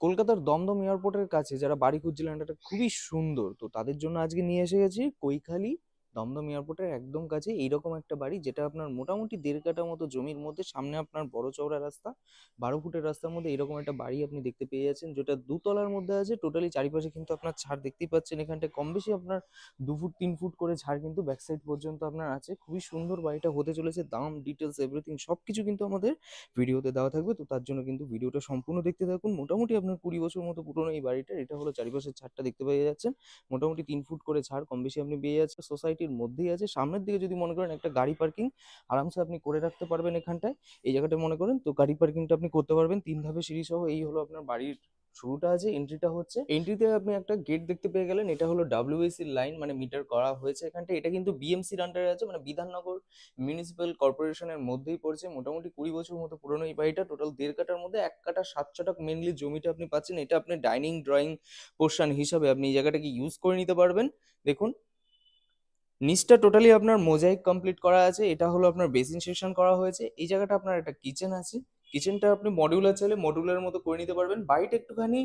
কলকাতার দমদম এয়ারপোর্টের কাছে যারা বাড়ি খুঁজছিলেন, এটা খুবই সুন্দর, তো তাদের জন্য আজকে নিয়ে এসে গেছি কৈখালি দমদম এয়ারপোর্টের একদম কাছে এইরকম একটা বাড়ি, যেটা আপনার মোটামুটি 1.5 কাঠা মতো জমির মধ্যে, সামনে আপনার বড় চওড়া রাস্তা, 12 ফুটের রাস্তার মধ্যে এরকম একটা বাড়ি আপনি দেখতে পেয়ে যাচ্ছেন, যেটা দুতলার মধ্যে আছে। টোটালি চারিপাশে কিন্তু আপনার ছাদ দেখতেই পাচ্ছেন, এখানটায় কম বেশি আপনার 2 ফুট 3 ফুট করে ছাড় কিন্তু ব্যাক সাইড পর্যন্ত আপনার আছে। খুবই সুন্দর বাড়িটা হতে চলেছে, দাম ডিটেলস এভরিথিং সবকিছু কিন্তু আমাদের ভিডিওতে দেওয়া থাকবে। তো তার জন্য কিন্তু ভিডিওটা সম্পূর্ণ দেখতে থাকুন। মোটামুটি আপনার 20 বছর মতো পুরনো এই বাড়িটা, এটা হলো চারিপাশের ছাদটা দেখতে পেয়ে যাচ্ছেন, মোটামুটি 3 ফুট করে ছাড় কম বেশি আপনি পেয়ে যাচ্ছেন। সোসাইটির মধ্যেই আছে। সামনের দিকে যদি মনে করেন একটা গাড়ি পার্কিং আরামসে আপনি করে রাখতে পারবেন এখানটায়। এই জায়গাটা মনে করেন তো গাড়ি পার্কিংটা আপনি করতে পারবেন 3 ধাপে সিঁড়ি সহ। এই হলো আপনার বাড়ির শুরুটা আছে, এন্ট্রিটা হচ্ছে। এন্ট্রিতে আপনি একটা গেট দেখতে পেয়ে গেলেন, এটা হলো ডাব্লিউএসি লাইন, মানে মিটার করা হয়েছে এখানটা। এটা কিন্তু বিএমসির আন্ডারে আছে, মানে বিধাননগর মিউনিসিপ্যাল কর্পোরেশনের মধ্যেই পড়ছে। মোটামুটি 20 বছর মতো পুরনো এই বাড়িটা। টোটাল 1.5 কাঠার মধ্যে 1 কাঠা 7 ছটাক মেনলি জমিটা আপনি পাচ্ছেন। এটা আপনি ডাইনিং ড্রয়িং পোর্শন হিসাবে আপনি এই জায়গাটাকে ইউজ করে নিতে পারবেন। দেখুন নিচটা টোটালি আপনার মোজাইক কমপ্লিট করা আছে। এটা হলো আপনার বেসিন সেকশন করা হয়েছে। এই জায়গাটা আপনার একটা কিচেন আছে। কিচেনটা আপনি মডিউলার চাইলে মডিউলার মতো করে নিতে পারবেন। বাড়িটা একটুখানি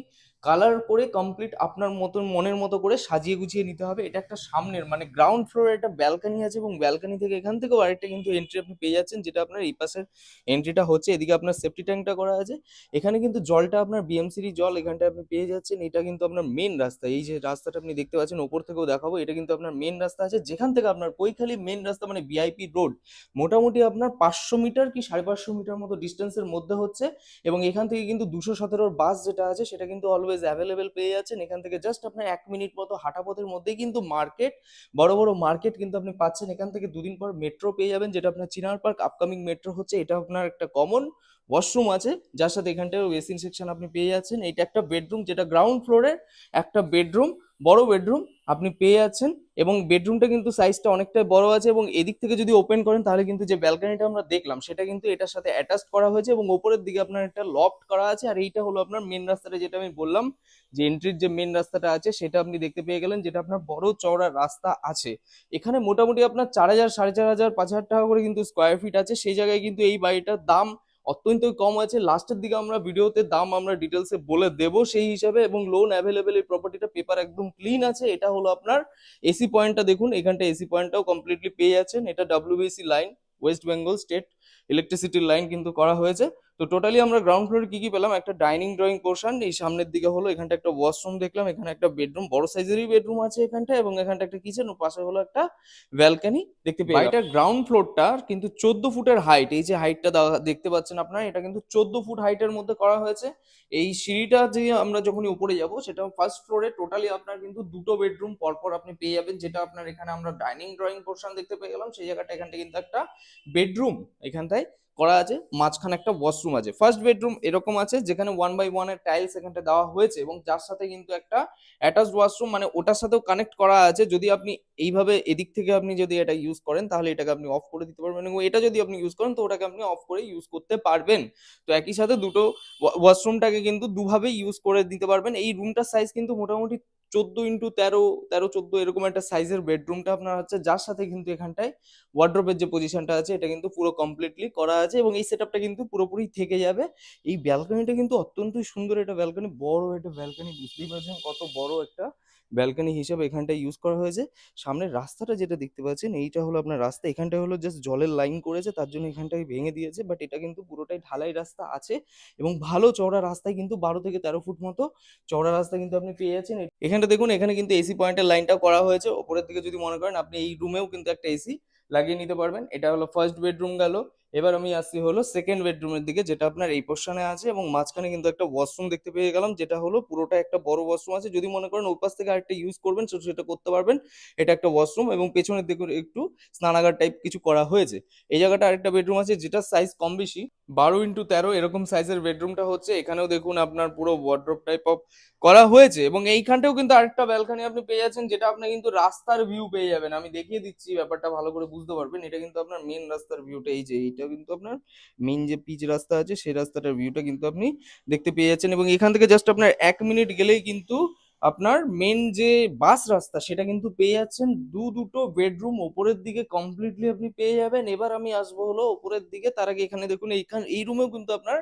কালার করে কমপ্লিট আপনার মতন মনের মতো করে সাজিয়ে গুছিয়ে নিতে হবে। এটা একটা সামনের মানে গ্রাউন্ড ফ্লোরে একটা ব্যালকানি আছে, এবং ব্যালকানি থেকে এখান থেকেও আরেকটা কিন্তু এন্ট্রি আপনি পেয়ে যাচ্ছেন, যেটা আপনার এই পাশের এন্ট্রিটা হচ্ছে। এদিকে আপনার সেফটি ট্যাঙ্কটা করা আছে। এখানে কিন্তু জলটা আপনার বিএমসির জল এখানটা আপনি পেয়ে যাচ্ছেন। এটা কিন্তু আপনার মেন রাস্তা। এই যে রাস্তাটা আপনি দেখতে পাচ্ছেন, ওপর থেকেও দেখাবো, এটা কিন্তু আপনার মেন রাস্তা আছে, যেখান থেকে আপনার কৈখালি মেন রাস্তা মানে ভিআইপি রোড মোটামুটি আপনার 500 মিটার কি 550 মিটার মতো ডিস্টেন্সের মধ্যে হচ্ছে। এবং এখান থেকে কিন্তু 217 বাস যেটা আছে সেটা কিন্তু অলওয়েজ অ্যাভেলেবেল পেয়ে যাচ্ছেন। এখান থেকে জাস্ট আপনার 1 মিনিট মতো হাঁটা পথের মধ্যেই কিন্তু মার্কেট, বড় বড় মার্কেট কিন্তু আপনি পাচ্ছেন। এখান থেকে 2 দিন পর মেট্রো পেয়ে যাবেন, যেটা আপনার চিনার পার্ক আপকামিং মেট্রো হচ্ছে। এটা আপনার একটা কমন ওয়াশরুম আছে, যার সাথে এখানটায় বেসিন সেকশন আপনি পেয়ে যাচ্ছেন। এটা একটা বেডরুম, যেটা গ্রাউন্ড ফ্লোরের একটা বেডরুম, বড় বেডরুম আপনি পেয়ে যাচ্ছেন। এবং বেডরুমটা কিন্তু সাইজটা অনেকটাই বড় আছে, এবং এদিক থেকে যদি ওপেন করেন তাহলে কিন্তু যে ব্যালকনিটা আমরা দেখলাম সেটা কিন্তু এটার সাথে অ্যাটাচ করা হয়েছে, এবং ওপরের দিকে আপনার একটা লফট করা আছে। আর এইটা হলো আপনার মেন রাস্তাটা, যেটা আমি বললাম যে এন্ট্রির যে মেন রাস্তাটা আছে সেটা আপনি দেখতে পেয়ে গেলেন, যেটা আপনার বড় চওড়া রাস্তা আছে। এখানে মোটামুটি আপনার 4,000 4,500 5,000 টাকা করে কিন্তু স্কোয়ার ফিট আছে। সেই জায়গায় কিন্তু এই বাড়িটার দাম অত্যন্ত কম আছে। লাস্টের দিকে আমরা ভিডিওতে দাম আমরা ডিটেলসে বলে দেব সেই হিসাবে, এবং লোন অ্যাভেলেবেল। এই প্রপার্টিটা পেপার একদম ক্লিন আছে। এটা হলো আপনার এসি পয়েন্টটা দেখুন, এখানটা এসি পয়েন্টটাও কমপ্লিটলি পেয়ে যাচ্ছেন। এটা WBC line, West Bengal state ইলেকট্রিসিটির লাইন কিন্তু করা হয়েছে। তো টোটালি আমরা গ্রাউন্ড ফ্লোরে কি কি পেলাম, একটা ডাইনিং ড্রয়িং পোর্শন, এই সামনের দিকে হলো এখানটা একটা ওয়াশরুম দেখলাম, এখানে একটা বেডরুম, বড় সাইজেরই বেডরুম আছে এখানটা, এবং এখানটা একটা কিচেন, ও পাশে হলো একটা ব্যালকনি দেখতে পেয়ে গেলাম। বাড়িটার গ্রাউন্ড ফ্লোরটা কিন্তু 14 ফুটের হাইট, এই যে হাইটটা দেখতে পাচ্ছেন আপনারা, এটা কিন্তু 14 ফুট হাইটের মধ্যে করা হয়েছে। এই সিঁড়িটা যে আমরা যখনই উপরে যাব, সেটা ফার্স্ট ফ্লোরে টোটালি আপনার কিন্তু দুটো বেডরুম পরপর আপনি পেয়ে যাবেন। যেটা আপনার এখানে আমরা ডাইনিং ড্রয়িং পোর্শন দেখতে পেয়ে গেলাম, সেই জায়গাটা এখানটা কিন্তু একটা বেডরুম এখানটায় করা আছে, মাঝখানে একটা ওয়াশরুম আছে। ফার্স্ট বেডরুম এরকম আছে, যেখানে 1 বাই 1 এর টাইলস এখানটা দেওয়া হয়েছে, এবং যার সাথে কিন্তু একটা অ্যাটাচড ওয়াশরুম, মানে ওটার সাথেও কানেক্ট করা আছে। যদি আপনি এইভাবে এদিক থেকে আপনি যদি এটা ইউজ করেন, তাহলে এটাকে আপনি অফ করে দিতে পারবেন, এবং এটা যদি আপনি ইউজ করেন তো ওটাকে আপনি অফ করে ইউজ করতে পারবেন। তো একই সাথে দুটো ওয়াশরুমটাকে কিন্তু দুভাবে ইউজ করে দিতে পারবেন। এই রুমটার সাইজ কিন্তু মোটামুটি 14x13, 13-14 এরকম একটা সাইজের বেডরুমটা আপনার হচ্ছে, যার সাথে কিন্তু এখানটায় ওয়ার্ড্রোবের যে পজিশনটা আছে এটা কিন্তু পুরো কমপ্লিটলি করা আছে, এবং এই সেটআপটা কিন্তু পুরোপুরি থেকে যাবে। এই ব্যালকনিটা কিন্তু অত্যন্তই সুন্দর, এটা ব্যালকনি, বড় একটা ব্যালকনি, বুঝতেই পারছেন কত বড় একটা ব্যালকনি হিসেবে এখানটা ইউজ করা হয়েছে। সামনের রাস্তাটা যেটা দেখতে পাচ্ছেন, এইটা হলো আপনার রাস্তা। এখানটা হলো জাস্ট জলের লাইন করেছে, তার জন্য এখানটাকে ভেঙে দিয়েছে, বাট এটা কিন্তু পুরোটাই ঢালাই রাস্তা আছে, এবং ভালো চওড়া রাস্তায় কিন্তু 12 থেকে 13 ফুট মতো চওড়া রাস্তা কিন্তু আপনি পেয়ে যাচ্ছেন। এখানটা দেখুন, এখানে কিন্তু এসি পয়েন্টের লাইনটাও করা হয়েছে। ওপরের দিকে যদি মনে করেন আপনি এই রুমেও কিন্তু একটা এসি লাগিয়ে নিতে পারবেন। এটা হলো ফার্স্ট বেডরুম গেল। এবার আমি আসছি হলো সেকেন্ড বেডরুমের দিকে, যেটা আপনার এই পোর্শনে আছে, এবং মাঝখানে কিন্তু একটা ওয়াশরুম দেখতে পেয়ে গেলাম, যেটা হলো পুরোটা একটা বড় ওয়াশরুম আছে। যদি মনে করেন ওই পাশ থেকে আরেকটা ইউজ করবেন তো সেটা করতে পারবেন। এটা একটা ওয়াশরুম, এবং পেছনের দিকে একটু স্নানাগার টাইপ কিছু করা হয়েছে। এই জায়গাটা আরেকটা বেডরুম আছে, যেটার সাইজ কম বেশি 12x13 এরকম সাইজের বেডরুমটা হচ্ছে। এখানেও দেখুন আপনার পুরো ওয়ার্ড্রোব টাইপ অফ করা হয়েছে, এবং এইখানটাও কিন্তু আরেকটা ব্যালকনি আপনি পেয়ে যাচ্ছেন, যেটা আপনি কিন্তু রাস্তার ভিউ পেয়ে যাবেন। আমি দেখিয়ে দিচ্ছি, ব্যাপারটা ভালো করে বুঝতে পারবেন। এটা কিন্তু আপনার মেন রাস্তার ভিউটা, এই যে এইটা কিন্তু আপনার মেন যে পিচ রাস্তা আছে সেই রাস্তাটার ভিউটা কিন্তু আপনি দেখতে পেয়ে যাচ্ছেন। এবং এখান থেকে জাস্ট আপনার 1 মিনিট গেলেই কিন্তু আপনার মেন যে বাস রাস্তা সেটা কিন্তু পেয়ে যাচ্ছেন, দুটো বেডরুম ওপরের দিকে কমপ্লিটলি আপনি পেয়ে যাবেন। এবার আমি আসবো হলো ওপরের দিকে, তার আগে এখানে দেখুন এই রুমেও কিন্তু আপনার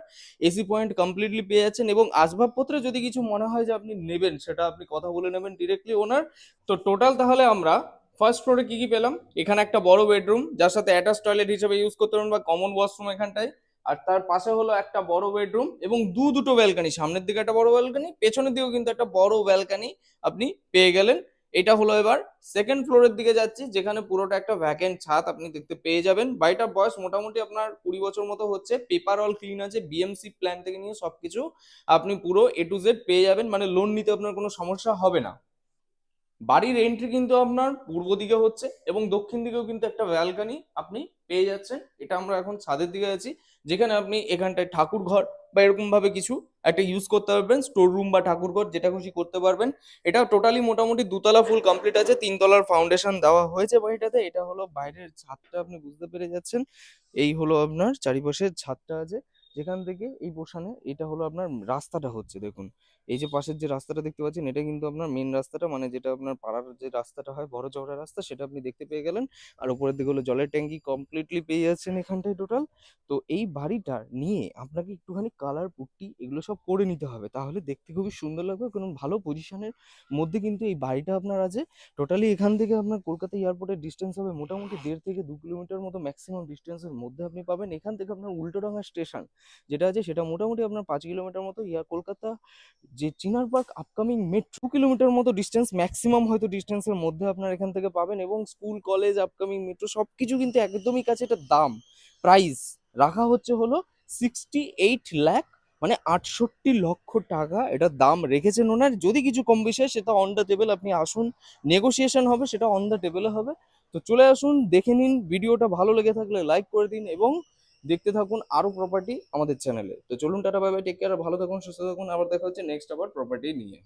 এসি পয়েন্ট কমপ্লিটলি পেয়ে যাচ্ছেন, এবং আসবাবপত্রে যদি কিছু মনে হয় যে আপনি নেবেন সেটা আপনি কথা বলে নেবেন ডিরেক্টলি ওনার। তো টোটাল তাহলে আমরা ফার্স্ট ফ্লোরে কি কি পেলাম, এখানে একটা বড় বেডরুম যার সাথে অ্যাটাচ টয়লেট হিসেবে ইউজ করতে পারেন বা কমন ওয়াশরুম এখানটায়, আর তার পাশে হলো একটা বড় বেডরুম এবং দুটো ব্যালকানি, সামনের দিকে একটা বড় ব্যালকানি, পেছনের দিকেও কিন্তু একটা বড় ব্যালকানি আপনি পেয়ে গেলেন। এটা হলো এবার সেকেন্ড ফ্লোরের দিকে যাচ্ছি, যেখানে পুরোটা একটা ভ্যাকেন্ট ছাদ আপনি দেখতে পেয়ে যাবেন। বাড়িটার বয়স মোটামুটি আপনার 20 বছর মতো হচ্ছে, পেপার অল ক্লিন আছে, বিএমসি প্ল্যান থেকে নিয়ে সবকিছু আপনি পুরো A to Z পেয়ে যাবেন, মানে লোন নিতে আপনার কোনো সমস্যা হবে না। বাড়ির এন্ট্রি কিন্তু আপনার পূর্ব দিকে হচ্ছে এবং দক্ষিণ দিকেও কিন্তু একটা ব্যালকানি আপনি পেয়ে যাচ্ছেন। এটা আমরা এখন ছাদের দিকে আছি, যেখানে আপনি এখানটায় ঠাকুর ঘর বা এরকম ভাবে কিছু একটা ইউজ করতে পারবেন, স্টোর রুম বা ঠাকুর ঘর যেটা খুশি করতে পারবেন। এটা টোটালি মোটামুটি 2 তলা ফুল কমপ্লিট আছে, 3 তলার ফাউন্ডেশন দেওয়া হয়েছে বাড়িটাতে। এটা হলো বাইরের ছাদটা, আপনি বুঝতে পেরে যাচ্ছেন। এই হলো আপনার চারিপাশের ছাদটা আছে, যেখান থেকে এই পোর্শনে এটা হলো আপনার রাস্তাটা হচ্ছে দেখুন। এই যে পাশের যে রাস্তাটা দেখতে পাচ্ছেন এটা কিন্তু আপনার মেন রাস্তাটা, মানে যেটা আপনার পাড়ার যে রাস্তাটা হয় বড় চওড়া রাস্তা, সেটা আপনি দেখতে পেয়ে গেলেন। আর উপরের দিকে হলো জলের ট্যাঙ্কি কমপ্লিটলি পেয়ে যাচ্ছেন এখানটায় টোটাল। তো এই বাড়িটা নিয়ে আপনাকে একটুখানি কালার পুট্টি এগুলো সব করে নিতে হবে, তাহলে দেখতে খুবই সুন্দর লাগবে। কোনো ভালো পজিশনের মধ্যে কিন্তু এই বাড়িটা আপনার আছে। টোটালি এখান থেকে আপনার কলকাতা এয়ারপোর্টের ডিস্টেন্স হবে মোটামুটি 1.5 থেকে 2 কিলোমিটার মতো ম্যাক্সিমাম ডিস্টেন্সের মধ্যে আপনি পাবেন। এখান থেকে আপনার উল্টোডাঙ্গা স্টেশন যেটা আছে সেটা মোটামুটি আপনার 5 কিলোমিটার মতো। কলকাতা যে চিনার পার্ক আপকামিং মেট্রো 2 কিলোমিটার মতো ডিস্টেন্স ম্যাক্সিমাম, হয়তো ডিস্টেন্সের মধ্যে আপনার এখান থেকে পাবেন। এবং স্কুল কলেজ আপকামিং মেট্রো সবকিছু কিন্তু একদমই কাছে। এটা দাম প্রাইস রাখা হচ্ছে হলো 68 লাখ, মানে 68 লক্ষ টাকা এটা দাম রেখেছেন ওনার। যদি কিছু কম বেশি হয় সেটা অন দ্য টেবিল, আপনি আসুন, নেগোসিয়েশন হবে, সেটা অন দ্য টেবিলে হবে। তো চলে আসুন, দেখে নিন, ভিডিওটা ভালো লেগে থাকলে লাইক করে দিন এবং দেখতে থাকুন আরো প্রপার্টি আমাদের চ্যানেলে। তো চলুন, tata bye bye, take care, ভালো থাকুন, সুস্থ থাকুন, আবার দেখা হচ্ছে নেক্সট আবার প্রপার্টি নিয়ে।